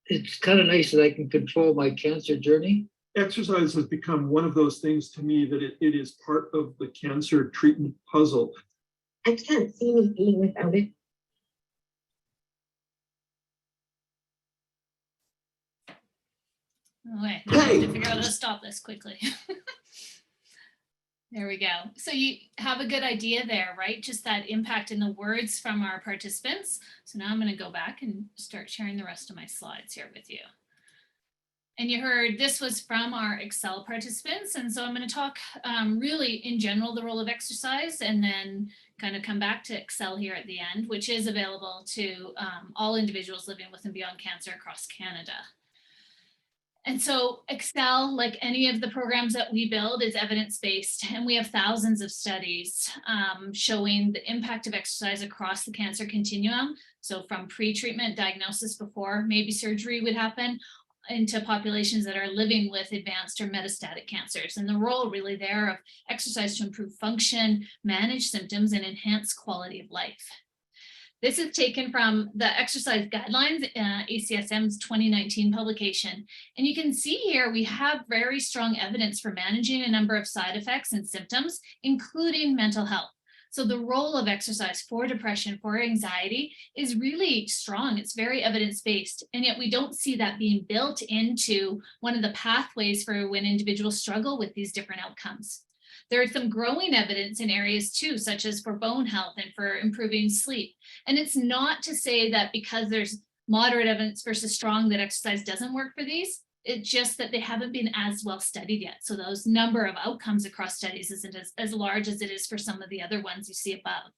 It's kind of nice that I can control my cancer journey. Exercise has become one of those things to me that it is part of the cancer treatment puzzle. I can't see me being without it. Okay, I have to figure out how to stop this quickly. There we go. So you have a good idea there, right? Just that impact in the words from our participants. So now I'm going to go back and start sharing the rest of my slides here with you. And you heard this was from our Excel participants. And so I'm going to talk really in general, the role of exercise, and then kind of come back to Excel here at the end, which is available to all individuals living with and beyond cancer across Canada. And so Excel, like any of the programs that we build, is evidence-based, and we have thousands of studies showing the impact of exercise across the cancer continuum. So from pre-treatment diagnosis before maybe surgery would happen, into populations that are living with advanced or metastatic cancers, and the role really there of exercise to improve function, manage symptoms, and enhance quality of life. This is taken from the exercise guidelines, ACSM's 2019 publication. And you can see here, we have very strong evidence for managing a number of side effects and symptoms, including mental health. So the role of exercise for depression, for anxiety is really strong. It's very evidence-based. And yet we don't see that being built into one of the pathways for when individuals struggle with these different outcomes. There is some growing evidence in areas too, such as for bone health and for improving sleep. And it's not to say that because there's moderate evidence versus strong that exercise doesn't work for these. It's just that they haven't been as well studied yet. So those number of outcomes across studies isn't as large as it is for some of the other ones you see above.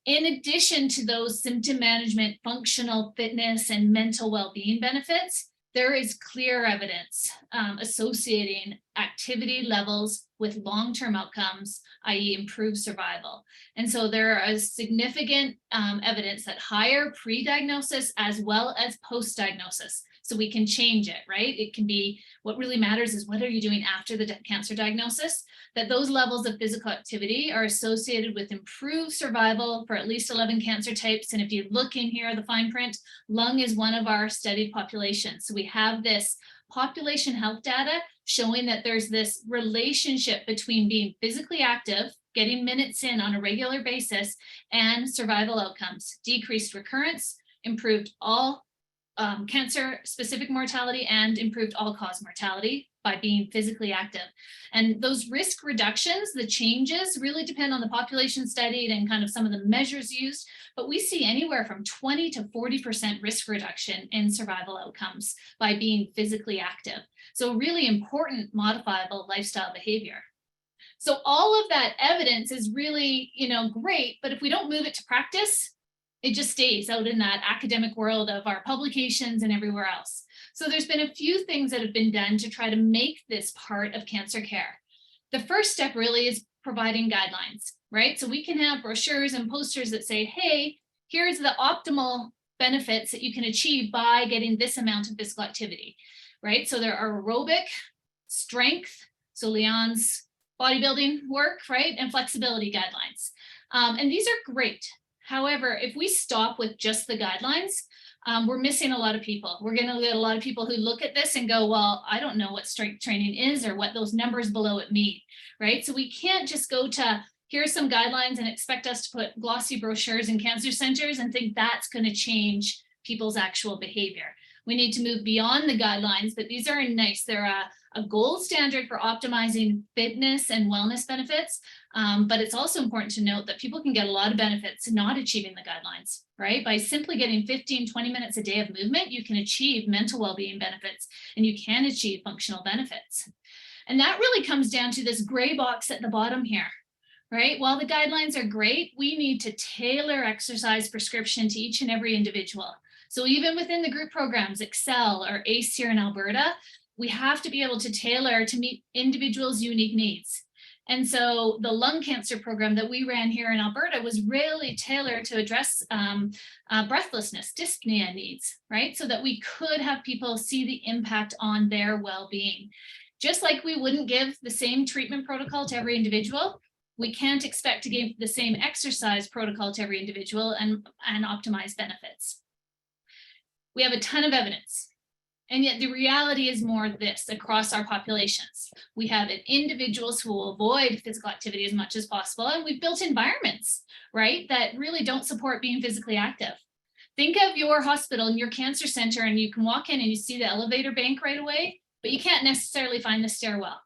In addition to those symptom management, functional fitness, and mental well-being benefits, there is clear evidence associating activity levels with long-term outcomes, i.e. improved survival. And so there is significant evidence that higher pre-diagnosis as well as post-diagnosis. So we can change it, right? It can be, what really matters is what are you doing after the cancer diagnosis, that those levels of physical activity are associated with improved survival for at least 11 cancer types. And if you look in here, the fine print, lung is one of our studied populations. So we have this population health data showing that there's this relationship between being physically active, getting minutes in on a regular basis, and survival outcomes, decreased recurrence, improved all cancer-specific mortality, and improved all-cause mortality by being physically active. And those risk reductions, the changes, really depend on the population studied and kind of some of the measures used, but we see anywhere from 20 to 40% risk reduction in survival outcomes by being physically active. So really important modifiable lifestyle behavior. So all of that evidence is really, great, but if we don't move it to practice, it just stays out in that academic world of our publications and everywhere else. So there's been a few things that have been done to try to make this part of cancer care. The first step really is providing guidelines, right? So we can have brochures and posters that say, hey, here's the optimal benefits that you can achieve by getting this amount of physical activity, right? So there are aerobic, strength, so Leon's bodybuilding work, right? And flexibility guidelines. And these are great. However, if we stop with just the guidelines, we're missing a lot of people. We're going to get a lot of people who look at this and go, well, I don't know what strength training is or what those numbers below it mean, right? So we can't just go to, here's some guidelines and expect us to put glossy brochures in cancer centers and think that's going to change people's actual behavior. We need to move beyond the guidelines, but these are nice. They're a gold standard for optimizing fitness and wellness benefits. But it's also important to note that people can get a lot of benefits not achieving the guidelines, right? By simply getting 15, 20 minutes a day of movement, you can achieve mental well-being benefits and you can achieve functional benefits. And that really comes down to this gray box at the bottom here, right? While the guidelines are great, we need to tailor exercise prescription to each and every individual. So even within the group programs, Excel or ACE here in Alberta, we have to be able to tailor to meet individuals' unique needs. And so the lung cancer program that we ran here in Alberta was really tailored to address breathlessness, dyspnea needs, right? So that we could have people see the impact on their well-being. Just like we wouldn't give the same treatment protocol to every individual, we can't expect to give the same exercise protocol to every individual and optimize benefits. We have a ton of evidence. And yet the reality is more this across our populations. We have individuals who will avoid physical activity as much as possible. And we've built environments, right, that really don't support being physically active. Think of your hospital and your cancer center, and you can walk in and you see the elevator bank right away, but you can't necessarily find the stairwell.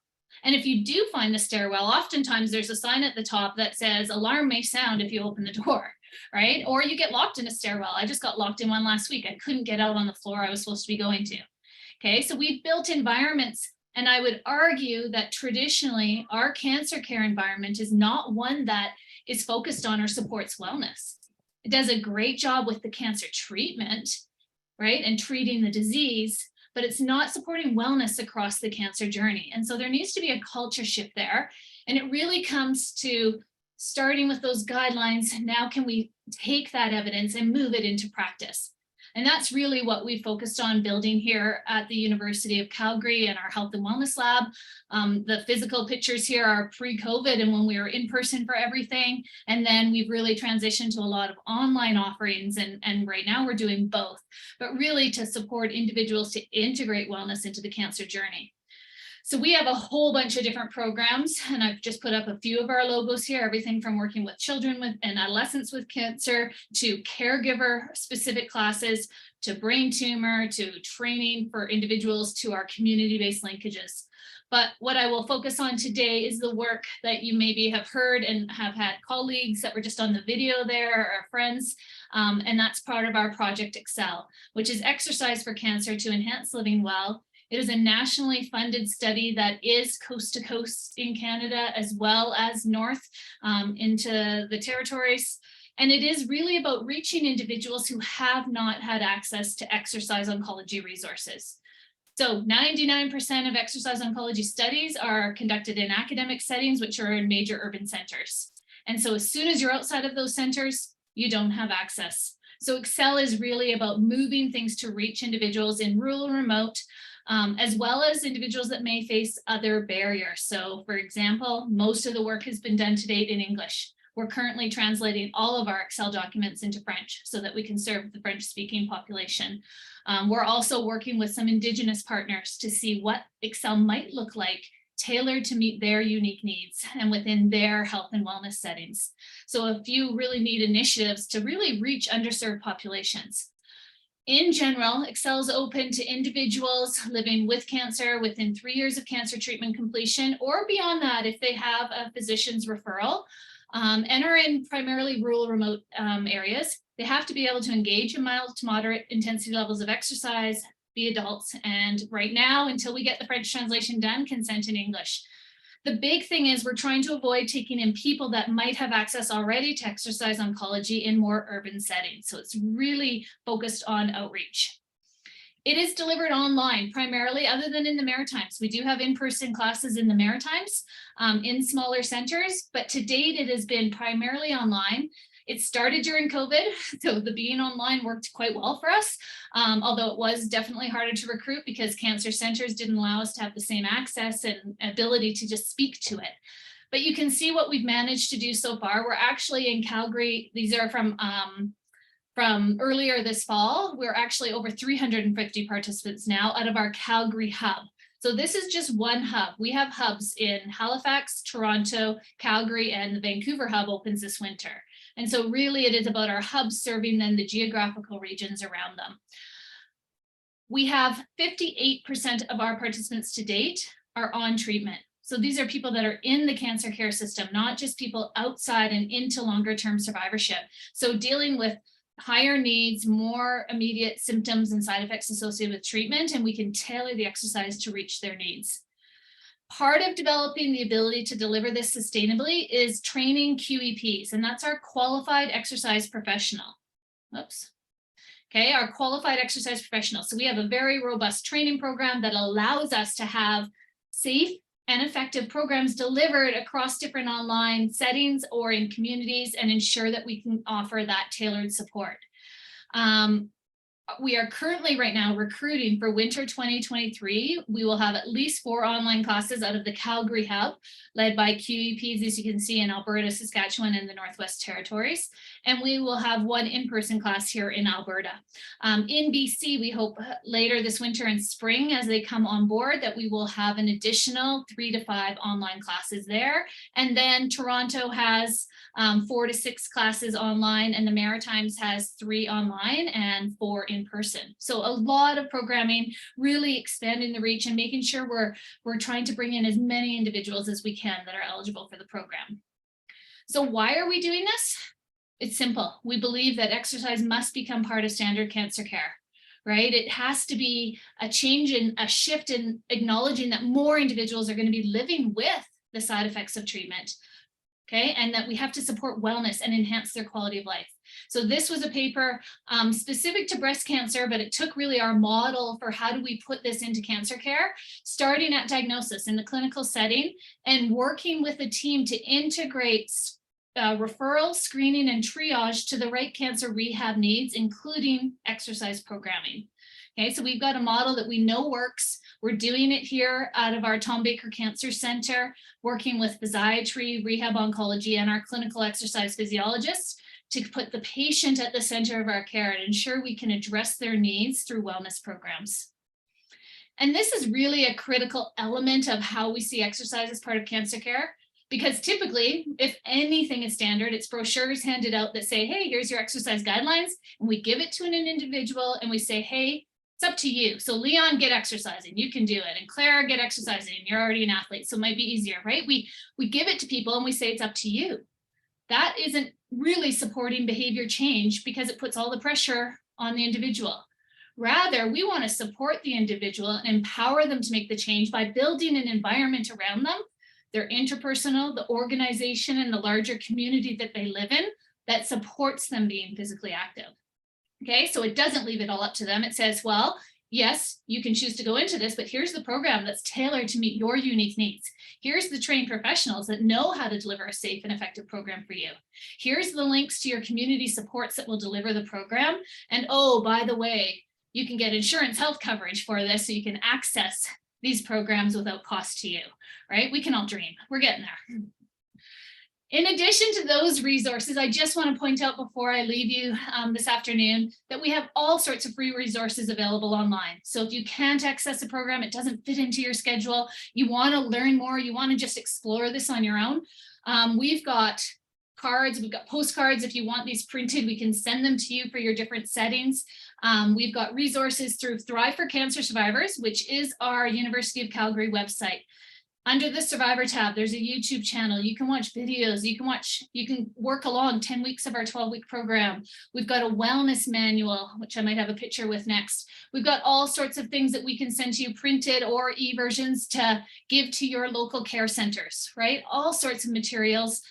And if you do find the stairwell, oftentimes there's a sign at the top that says alarm may sound if you open the door, right? Or you get locked in a stairwell. I just got locked in one last week. I couldn't get out on the floor I was supposed to be going to. Okay, so we've built environments, and I would argue that traditionally our cancer care environment is not one that is focused on or supports wellness. It does a great job with the cancer treatment, right, and treating the disease, but it's not supporting wellness across the cancer journey. And so there needs to be a culture shift there, and it really comes to starting with those guidelines. Now can we take that evidence and move it into practice? And that's really what we focused on building here at the University of Calgary and our Health and Wellness Lab. The physical pictures here are pre-COVID and when we were in person for everything. And then we've really transitioned to a lot of online offerings. And right now we're doing both, but really to support individuals to integrate wellness into the cancer journey. So we have a whole bunch of different programs, and I've just put up a few of our logos here, everything from working with children and adolescents with cancer to caregiver specific classes, to brain tumor, to training for individuals, to our community-based linkages. But what I will focus on today is the work that you maybe have heard and have had colleagues that were just on the video there, or friends, and that's part of our Project Excel, which is Exercise for Cancer to Enhance Living Well. It is a nationally funded study that is coast to coast in Canada, as well as north into the territories. And it is really about reaching individuals who have not had access to exercise oncology resources. So 99% of exercise oncology studies are conducted in academic settings, which are in major urban centers. And so as soon as you're outside of those centers, you don't have access. So Excel is really about moving things to reach individuals in rural and remote, as well as individuals that may face other barriers. So for example, most of the work has been done to date in English. We're currently translating all of our Excel documents into French so that we can serve the French-speaking population. We're also working with some Indigenous partners to see what Excel might look like, tailored to meet their unique needs and within their health and wellness settings. So a few really neat initiatives to really reach underserved populations. In general, Excel is open to individuals living with cancer within 3 years of cancer treatment completion, or beyond that if they have a physician's referral. And are in primarily rural, remote areas. They have to be able to engage in mild to moderate intensity levels of exercise, be adults, and right now, until we get the French translation done, consent in English. The big thing is we're trying to avoid taking in people that might have access already to exercise oncology in more urban settings. So it's really focused on outreach. It is delivered online primarily, other than in the Maritimes. We do have in-person classes in the Maritimes in smaller centers, but to date it has been primarily online. It started during COVID, so the being online worked quite well for us, although it was definitely harder to recruit because cancer centers didn't allow us to have the same access and ability to just speak to it. But you can see what we've managed to do so far. We're actually in Calgary. These are from earlier this fall. We're actually over 350 participants now out of our Calgary hub. So this is just one hub. We have hubs in Halifax, Toronto, Calgary, and the Vancouver hub opens this winter. And so really it is about our hubs serving then the geographical regions around them. We have 58% of our participants to date are on treatment. So these are people that are in the cancer care system, not just people outside and into longer term survivorship. So dealing with higher needs, more immediate symptoms and side effects associated with treatment, and we can tailor the exercise to reach their needs. Part of developing the ability to deliver this sustainably is training QEPs, and that's our qualified exercise professional. Oops. Okay, our qualified exercise professional. So we have a very robust training program that allows us to have safe and effective programs delivered across different online settings or in communities and ensure that we can offer that tailored support. We are currently right now recruiting for winter 2023. We will have at least 4 online classes out of the Calgary hub, led by QEPs, as you can see, in Alberta, Saskatchewan, and the Northwest Territories. And we will have 1 in-person class here in Alberta. In BC, we hope later this winter and spring, as they come on board, that we will have an additional 3 to 5 online classes there. And then Toronto has 4 to 6 classes online, and the Maritimes has 3 online and 4 in person. So a lot of programming, really expanding the reach and making sure we're trying to bring in as many individuals as we can that are eligible for the program. So why are we doing this? It's simple. We believe that exercise must become part of standard cancer care, right? It has to be a change in a shift in acknowledging that more individuals are going to be living with the side effects of treatment. Okay, and that we have to support wellness and enhance their quality of life. So this was a paper specific to breast cancer, but it took really our model for how do we put this into cancer care, starting at diagnosis in the clinical setting and working with a team to integrate referral, screening, and triage to the right cancer rehab needs, including exercise programming. Okay, so we've got a model that we know works. We're doing it here out of our Tom Baker Cancer Center, working with physiatry, rehab oncology, and our clinical exercise physiologists to put the patient at the center of our care and ensure we can address their needs through wellness programs. And this is really a critical element of how we see exercise as part of cancer care, because typically, if anything is standard, it's brochures handed out that say, hey, here's your exercise guidelines, and we give it to an individual and we say, hey, It's up to you. So Leon, get exercising. You can do it. And Claire, get exercising. You're already an athlete, so it might be easier, right? We give it to people and we say it's up to you. That isn't really supporting behavior change because it puts all the pressure on the individual. Rather, we want to support the individual and empower them to make the change by building an environment around them, their interpersonal, the organization, and the larger community that they live in that supports them being physically active. Okay, so it doesn't leave it all up to them. It says, well, yes, you can choose to go into this, but here's the program that's tailored to meet your unique needs. Here's the trained professionals that know how to deliver a safe and effective program for you. Here's the links to your community supports that will deliver the program. And oh, by the way, you can get insurance health coverage for this so you can access these programs without cost to you, right? We can all dream. We're getting there. In addition to those resources, I just want to point out before I leave you this afternoon that we have all sorts of free resources available online. So if you can't access a program, it doesn't fit into your schedule, you want to learn more, you want to just explore this on your own, we've got cards, we've got postcards. If you want these printed, we can send them to you for your different settings. We've got resources through Thrive for Cancer Survivors, which is our University of Calgary website. Under the Survivor tab, there's a YouTube channel. You can watch videos. You can work along 10 weeks of our 12-week program. We've got a wellness manual, which I might have a picture with next. We've got all sorts of things that we can send to you, printed or e-versions, to give to your local care centers, right? All sorts of materials.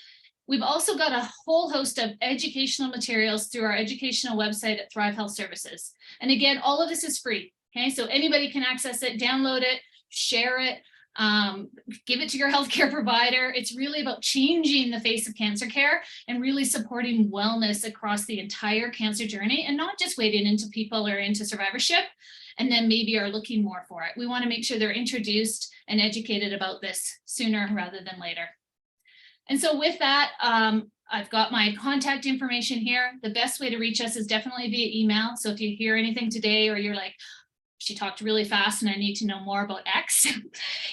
We've also got a whole host of educational materials through our educational website at Thrive Health Services. And again, all of this is free, okay? So anybody can access it, download it, share it, give it to your healthcare provider. It's really about changing the face of cancer care and really supporting wellness across the entire cancer journey, and not just waiting until people are into survivorship and then maybe are looking more for it. We want to make sure they're introduced and educated about this sooner rather than later. And so with that, I've got my contact information here. The best way to reach us is definitely via email. So if you hear anything today or you're like, she talked really fast and I need to know more about X,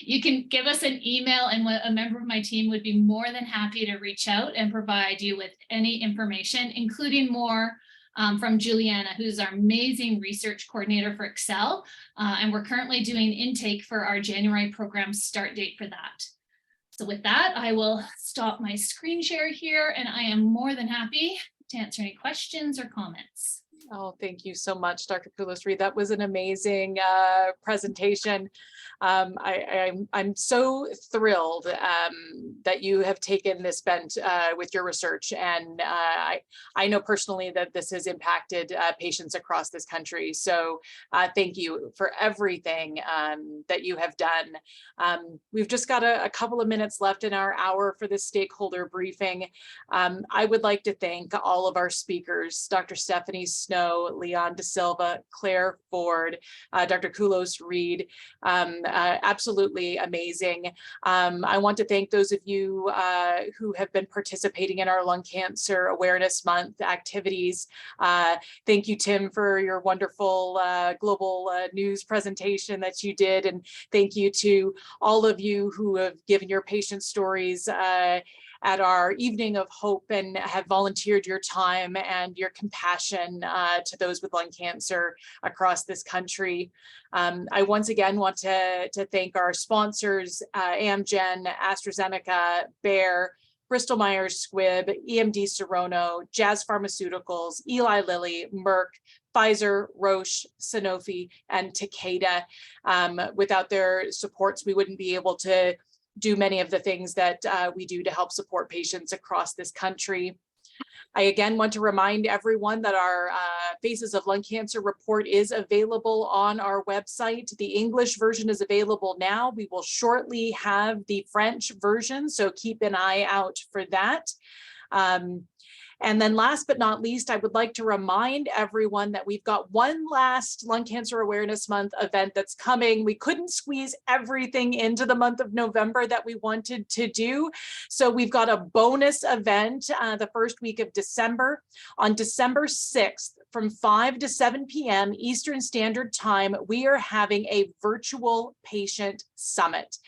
you can give us an email and a member of my team would be more than happy to reach out and provide you with any information, including more from Juliana, who's our amazing research coordinator for Excel. And we're currently doing intake for our January program start date for that. So with that, I will stop my screen share here and I am more than happy to answer any questions or comments. Oh, thank you so much, Dr. Poulos-Reid. That was an amazing presentation. I'm so thrilled that you have taken this bent with your research, and I know personally that this has impacted patients across this country. So thank you for everything that you have done. We've just got a couple of minutes left in our hour for this stakeholder briefing. I would like to thank all of our speakers, Dr. Stephanie Snow, Leon De Silva, Claire Ford, Dr. Poulos-Reid, absolutely amazing. I want to thank those of you who have been participating in our Lung Cancer Awareness Month activities. Thank you, Tim, for your wonderful global news presentation that you did. And thank you to all of you who have given your patient stories at our evening of hope and have volunteered your time and your compassion to those with lung cancer across this country. I once again want to thank our sponsors, Amgen, AstraZeneca, Bayer, Bristol Myers Squibb, EMD Serono, Jazz Pharmaceuticals, Eli Lilly, Merck, Pfizer, Roche, Sanofi, and Takeda. Without their supports, we wouldn't be able to do many of the things that we do to help support patients across this country. I again want to remind everyone that our Faces of Lung Cancer report is available on our website. The English version is available now. We will shortly have the French version, so keep an eye out for that. And then last but not least, I would like to remind everyone that we've got one last Lung Cancer Awareness Month event that's coming. We couldn't squeeze everything into the month of November that we wanted to do. So we've got a bonus event the first week of December. On December 6th, from 5 to 7 p.m. Eastern Standard Time, we are having a virtual patient summit.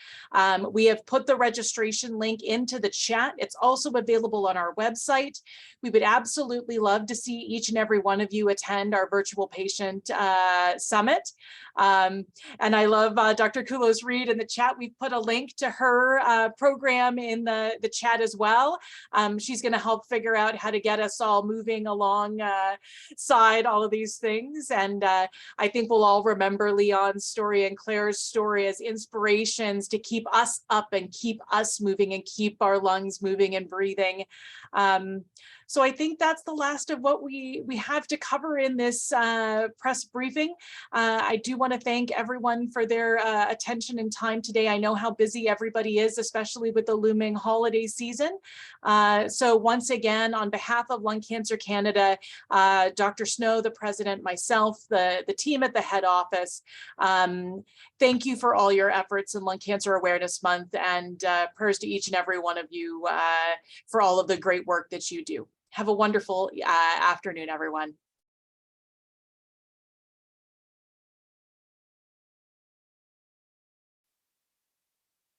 We have put the registration link into the chat. It's also available on our website. We would absolutely love to see each and every one of you attend our virtual patient summit. And I love Dr. Kulos Reed in the chat. We've put a link to her program in the chat as well. She's going to help figure out how to get us all moving alongside all of these things. And I think we'll all remember Leon's story and Claire's story as inspirations to keep us up and keep us moving and keep our lungs moving and breathing. So I think that's the last of what we have to cover in this press briefing. I do want to thank everyone for their attention and time today. I know how busy everybody is, especially with the looming holiday season. So once again, on behalf of Lung Cancer Canada, Dr. Snow, the president, myself, the team at the head office, thank you for all your efforts in Lung Cancer Awareness Month, and prayers to each and every one of you for all of the great work that you do. Have a wonderful afternoon, everyone.